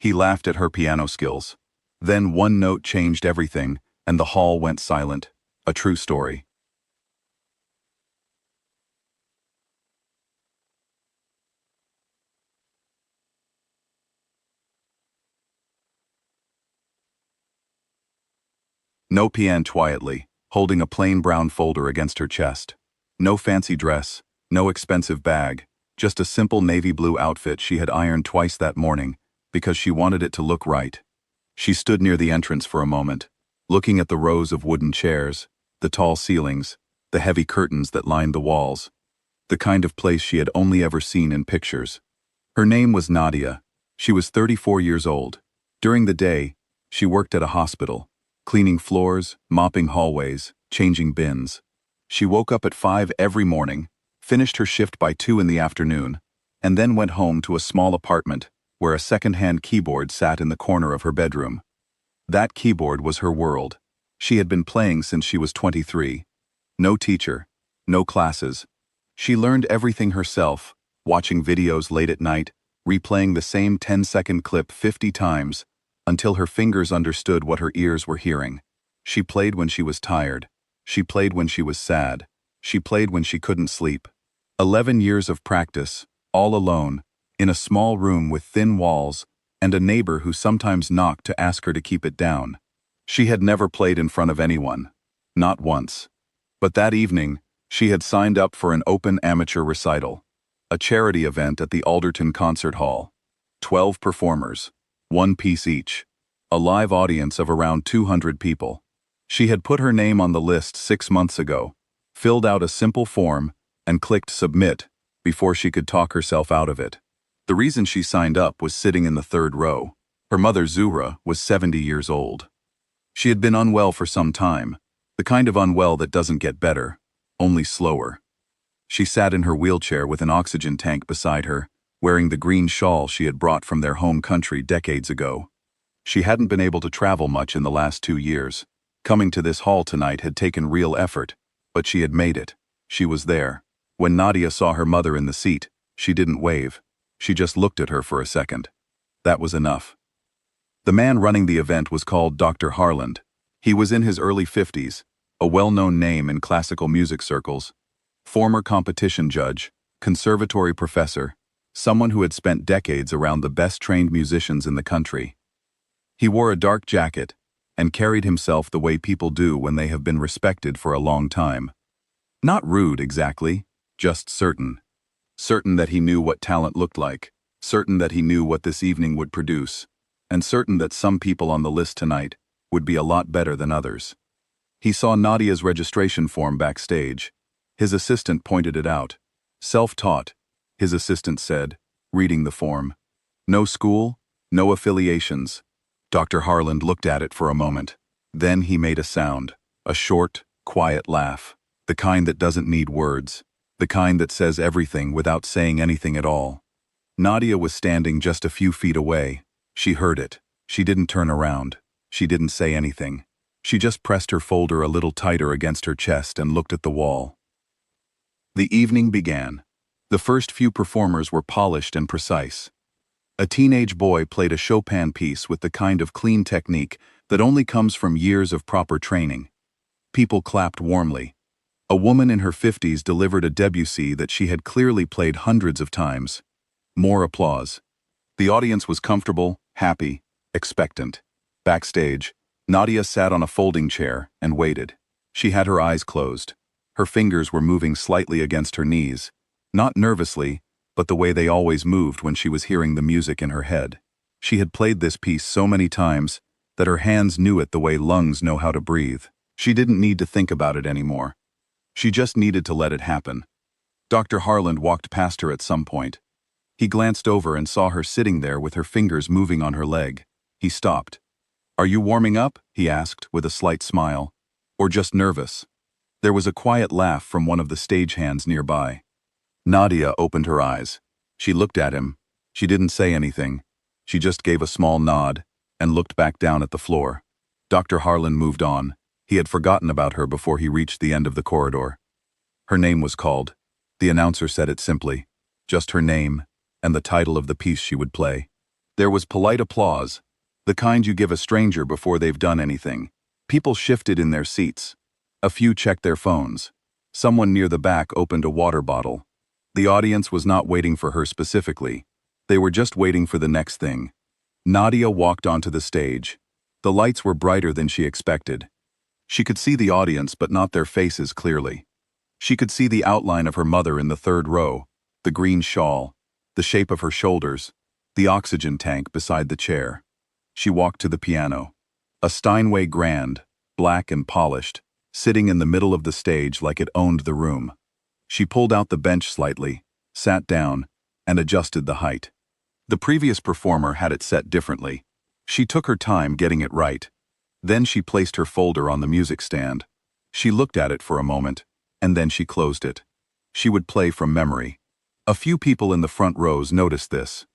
He laughed at her piano skills. Then one note changed everything, and the hall went silent. A true story. No piano quietly, holding a plain brown folder against her chest. No fancy dress, no expensive bag, just a simple navy blue outfit she had ironed twice that morning, because she wanted it to look right. She stood near the entrance for a moment, looking at the rows of wooden chairs, the tall ceilings, the heavy curtains that lined the walls, the kind of place she had only ever seen in pictures. Her name was Nadia. She was 34 years old. During the day, she worked at a hospital, cleaning floors, mopping hallways, changing bins. She woke up at 5 every morning, finished her shift by 2 in the afternoon, and then went home to a small apartment where a secondhand keyboard sat in the corner of her bedroom. That keyboard was her world. She had been playing since she was 23. No teacher, no classes. She learned everything herself, watching videos late at night, replaying the same 10-second clip 50 times, until her fingers understood what her ears were hearing. She played when she was tired. She played when she was sad. She played when she couldn't sleep. 11 years of practice, all alone, in a small room with thin walls, and a neighbor who sometimes knocked to ask her to keep it down. She had never played in front of anyone. Not once. But that evening, she had signed up for an open amateur recital, a charity event at the Alderton Concert Hall. 12 performers, one piece each, a live audience of around 200 people. She had put her name on the list 6 months ago, filled out a simple form, and clicked submit before she could talk herself out of it. The reason she signed up was sitting in the third row. Her mother, Zura, was 70 years old. She had been unwell for some time, the kind of unwell that doesn't get better, only slower. She sat in her wheelchair with an oxygen tank beside her, wearing the green shawl she had brought from their home country decades ago. She hadn't been able to travel much in the last 2 years. Coming to this hall tonight had taken real effort, but she had made it. She was there. When Nadia saw her mother in the seat, she didn't wave. She just looked at her for a second. That was enough. The man running the event was called Dr. Harland. He was in his early 50s, a well-known name in classical music circles, former competition judge, conservatory professor, someone who had spent decades around the best-trained musicians in the country. He wore a dark jacket and carried himself the way people do when they have been respected for a long time. Not rude exactly, just certain. Certain that he knew what talent looked like, certain that he knew what this evening would produce, and certain that some people on the list tonight would be a lot better than others. He saw Nadia's registration form backstage. His assistant pointed it out. Self-taught, his assistant said, reading the form. No school, no affiliations. Dr. Harland looked at it for a moment. Then he made a sound, a short, quiet laugh, the kind that doesn't need words, the kind that says everything without saying anything at all. Nadia was standing just a few feet away. She heard it. She didn't turn around. She didn't say anything. She just pressed her folder a little tighter against her chest and looked at the wall. The evening began. The first few performers were polished and precise. A teenage boy played a Chopin piece with the kind of clean technique that only comes from years of proper training. People clapped warmly. A woman in her 50s delivered a Debussy that she had clearly played hundreds of times. More applause. The audience was comfortable, happy, expectant. Backstage, Nadia sat on a folding chair and waited. She had her eyes closed. Her fingers were moving slightly against her knees, not nervously, but the way they always moved when she was hearing the music in her head. She had played this piece so many times that her hands knew it the way lungs know how to breathe. She didn't need to think about it anymore. She just needed to let it happen. Dr. Harland walked past her at some point. He glanced over and saw her sitting there with her fingers moving on her leg. He stopped. "Are you warming up?" he asked with a slight smile. "Or just nervous?" There was a quiet laugh from one of the stagehands nearby. Nadia opened her eyes. She looked at him. She didn't say anything. She just gave a small nod and looked back down at the floor. Dr. Harland moved on. He had forgotten about her before he reached the end of the corridor. Her name was called. The announcer said it simply. Just her name and the title of the piece she would play. There was polite applause, the kind you give a stranger before they've done anything. People shifted in their seats. A few checked their phones. Someone near the back opened a water bottle. The audience was not waiting for her specifically. They were just waiting for the next thing. Nadia walked onto the stage. The lights were brighter than she expected. She could see the audience but not their faces clearly. She could see the outline of her mother in the third row, the green shawl, the shape of her shoulders, the oxygen tank beside the chair. She walked to the piano. A Steinway grand, black and polished, sitting in the middle of the stage like it owned the room. She pulled out the bench slightly, sat down, and adjusted the height. The previous performer had it set differently. She took her time getting it right. Then she placed her folder on the music stand. She looked at it for a moment, and then she closed it. She would play from memory. A few people in the front rows noticed this.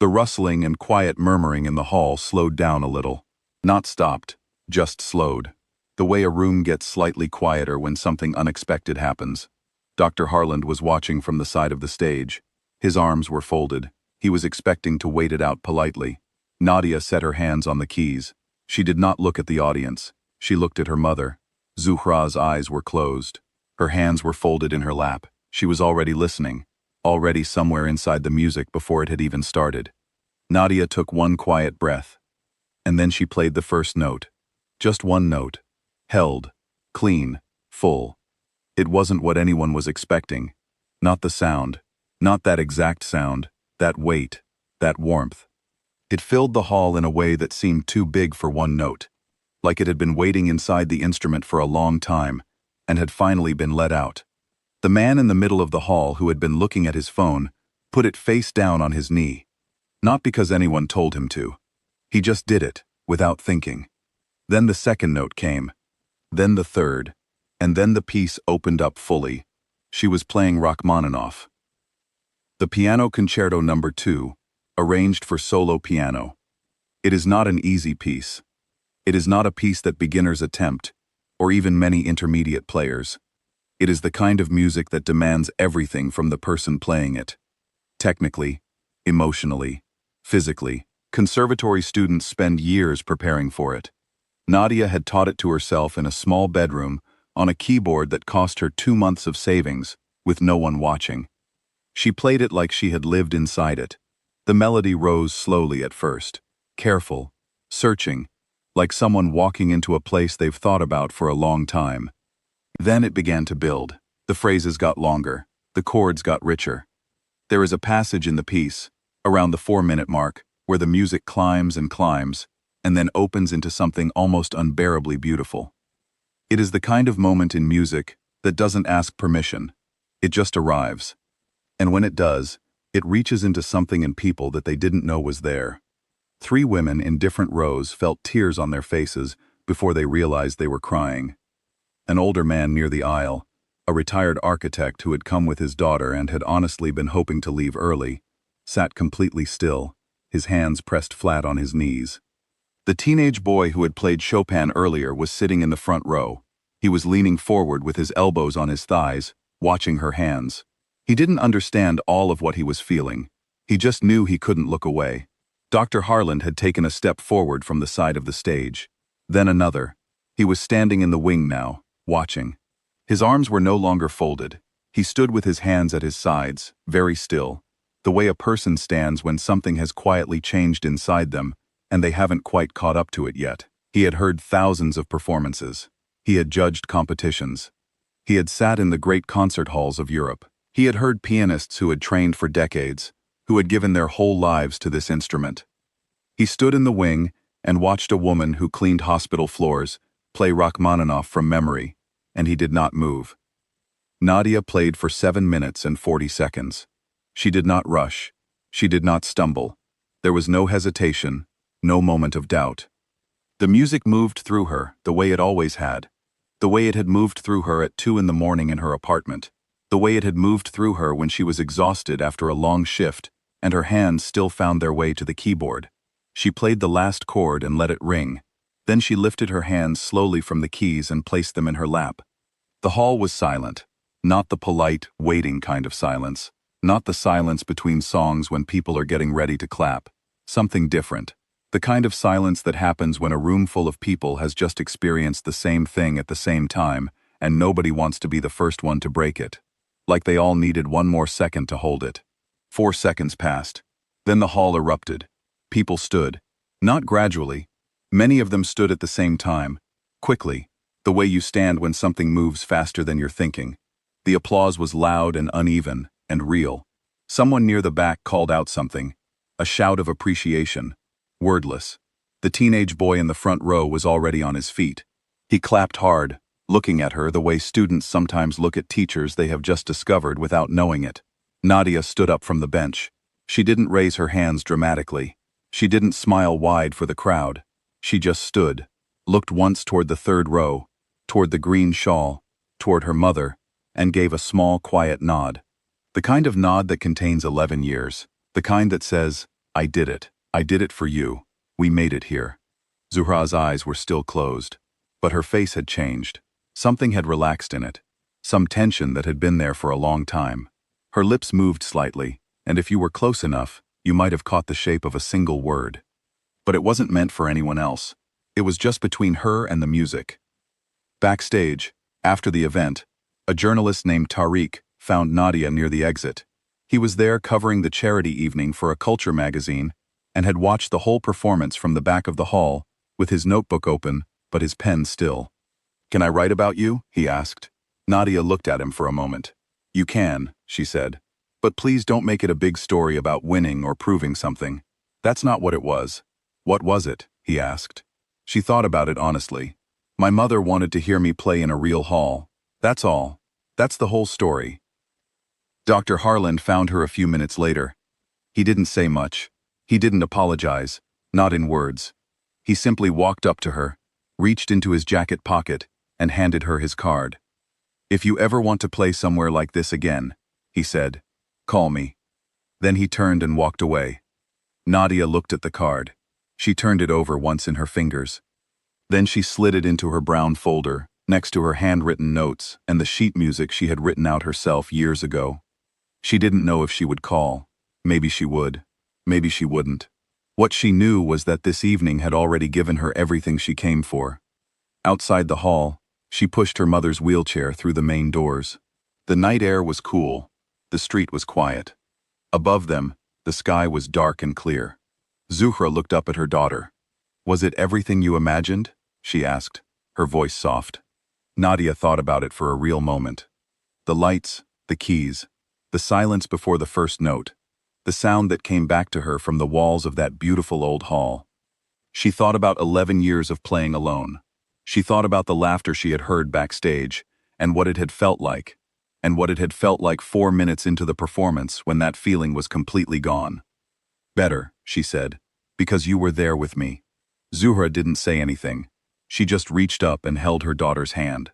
The rustling and quiet murmuring in the hall slowed down a little. Not stopped, just slowed. The way a room gets slightly quieter when something unexpected happens. Dr. Harland was watching from the side of the stage. His arms were folded. He was expecting to wait it out politely. Nadia set her hands on the keys. She did not look at the audience. She looked at her mother. Zuhra's eyes were closed. Her hands were folded in her lap. She was already listening, already somewhere inside the music before it had even started. Nadia took one quiet breath. And then she played the first note. Just one note. Held. Clean. Full. It wasn't what anyone was expecting. Not the sound. Not that exact sound. That weight. That warmth. It filled the hall in a way that seemed too big for one note. Like it had been waiting inside the instrument for a long time, and had finally been let out. The man in the middle of the hall who had been looking at his phone put it face down on his knee. Not because anyone told him to. He just did it, without thinking. Then the second note came. Then the third. And then the piece opened up fully. She was playing Rachmaninoff. The Piano Concerto No. 2, arranged for solo piano. It is not an easy piece. It is not a piece that beginners attempt, or even many intermediate players. It is the kind of music that demands everything from the person playing it. Technically, emotionally, physically, conservatory students spend years preparing for it. Nadia had taught it to herself in a small bedroom on a keyboard that cost her 2 months of savings, with no one watching. She played it like she had lived inside it. The melody rose slowly at first, careful, searching, like someone walking into a place they've thought about for a long time. Then it began to build. The phrases got longer. The chords got richer. There is a passage in the piece, around the 4-minute mark, where the music climbs and climbs, and then opens into something almost unbearably beautiful. It is the kind of moment in music that doesn't ask permission. It just arrives. And when it does, it reaches into something in people that they didn't know was there. 3 women in different rows felt tears on their faces before they realized they were crying. An older man near the aisle, a retired architect who had come with his daughter and had honestly been hoping to leave early, sat completely still, his hands pressed flat on his knees. The teenage boy who had played Chopin earlier was sitting in the front row. He was leaning forward with his elbows on his thighs, watching her hands. He didn't understand all of what he was feeling. He just knew he couldn't look away. Dr. Harland had taken a step forward from the side of the stage. Then another. He was standing in the wing now, watching. His arms were no longer folded. He stood with his hands at his sides, very still, the way a person stands when something has quietly changed inside them, and they haven't quite caught up to it yet. He had heard thousands of performances. He had judged competitions. He had sat in the great concert halls of Europe. He had heard pianists who had trained for decades, who had given their whole lives to this instrument. He stood in the wing and watched a woman who cleaned hospital floors play Rachmaninoff from memory, and he did not move. Nadia played for 7 minutes and 40 seconds. She did not rush. She did not stumble. There was no hesitation, no moment of doubt. The music moved through her the way it always had, the way it had moved through her at 2 in the morning in her apartment, the way it had moved through her when she was exhausted after a long shift and her hands still found their way to the keyboard. She played the last chord and let it ring. Then she lifted her hands slowly from the keys and placed them in her lap. The hall was silent, not the polite, waiting kind of silence, not the silence between songs when people are getting ready to clap. Something different. The kind of silence that happens when a room full of people has just experienced the same thing at the same time, and nobody wants to be the first one to break it. Like they all needed one more second to hold it. 4 seconds passed. Then the hall erupted. People stood. Not gradually. Many of them stood at the same time. Quickly. The way you stand when something moves faster than you're thinking. The applause was loud and uneven, and real. Someone near the back called out something. A shout of appreciation. Wordless. The teenage boy in the front row was already on his feet. He clapped hard, looking at her the way students sometimes look at teachers they have just discovered without knowing it. Nadia stood up from the bench. She didn't raise her hands dramatically. She didn't smile wide for the crowd. She just stood, looked once toward the third row, toward the green shawl, toward her mother, and gave a small, quiet nod. The kind of nod that contains 11 years. The kind that says, I did it. I did it for you. We made it here. Zuhra's eyes were still closed, but her face had changed. Something had relaxed in it. Some tension that had been there for a long time. Her lips moved slightly, and if you were close enough, you might have caught the shape of a single word. But it wasn't meant for anyone else. It was just between her and the music. Backstage, after the event, a journalist named Tariq found Nadia near the exit. He was there covering the charity evening for a culture magazine and had watched the whole performance from the back of the hall, with his notebook open, but his pen still. Can I write about you? He asked. Nadia looked at him for a moment. You can, she said. But please don't make it a big story about winning or proving something. That's not what it was. What was it? He asked. She thought about it honestly. My mother wanted to hear me play in a real hall. That's all. That's the whole story. Dr. Harland found her a few minutes later. He didn't say much. He didn't apologize, not in words. He simply walked up to her, reached into his jacket pocket, and handed her his card. If you ever want to play somewhere like this again, he said, call me. Then he turned and walked away. Nadia looked at the card. She turned it over once in her fingers. Then she slid it into her brown folder, next to her handwritten notes and the sheet music she had written out herself years ago. She didn't know if she would call. Maybe she would. Maybe she wouldn't. What she knew was that this evening had already given her everything she came for. Outside the hall, she pushed her mother's wheelchair through the main doors. The night air was cool. The street was quiet. Above them, the sky was dark and clear. Zuhra looked up at her daughter. Was it everything you imagined? She asked, her voice soft. Nadia thought about it for a real moment. The lights, the keys, the silence before the first note, the sound that came back to her from the walls of that beautiful old hall. She thought about 11 years of playing alone. She thought about the laughter she had heard backstage, and what it had felt like, and what it had felt like 4 minutes into the performance when that feeling was completely gone. Better, she said, because you were there with me. Zuhra didn't say anything. She just reached up and held her daughter's hand.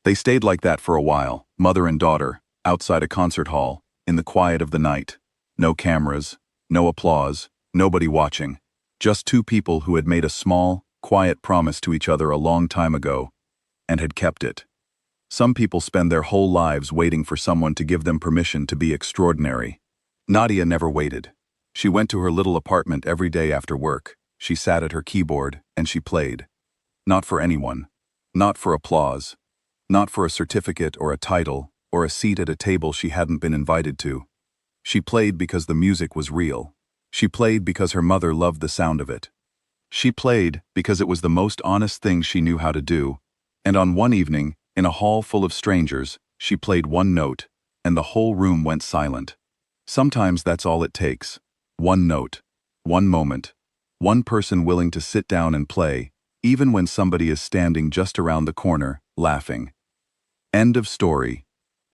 They stayed like that for a while, mother and daughter, outside a concert hall, in the quiet of the night. No cameras, no applause, nobody watching. Just two people who had made a small, quiet promise to each other a long time ago, and had kept it. Some people spend their whole lives waiting for someone to give them permission to be extraordinary. Nadia never waited. She went to her little apartment every day after work. She sat at her keyboard, and she played. Not for anyone. Not for applause. Not for a certificate or a title, or a seat at a table she hadn't been invited to. She played because the music was real. She played because her mother loved the sound of it. She played because it was the most honest thing she knew how to do, and on one evening, in a hall full of strangers, she played one note, and the whole room went silent. Sometimes that's all it takes. One note, one moment, one person willing to sit down and play, even when somebody is standing just around the corner, laughing. End of story.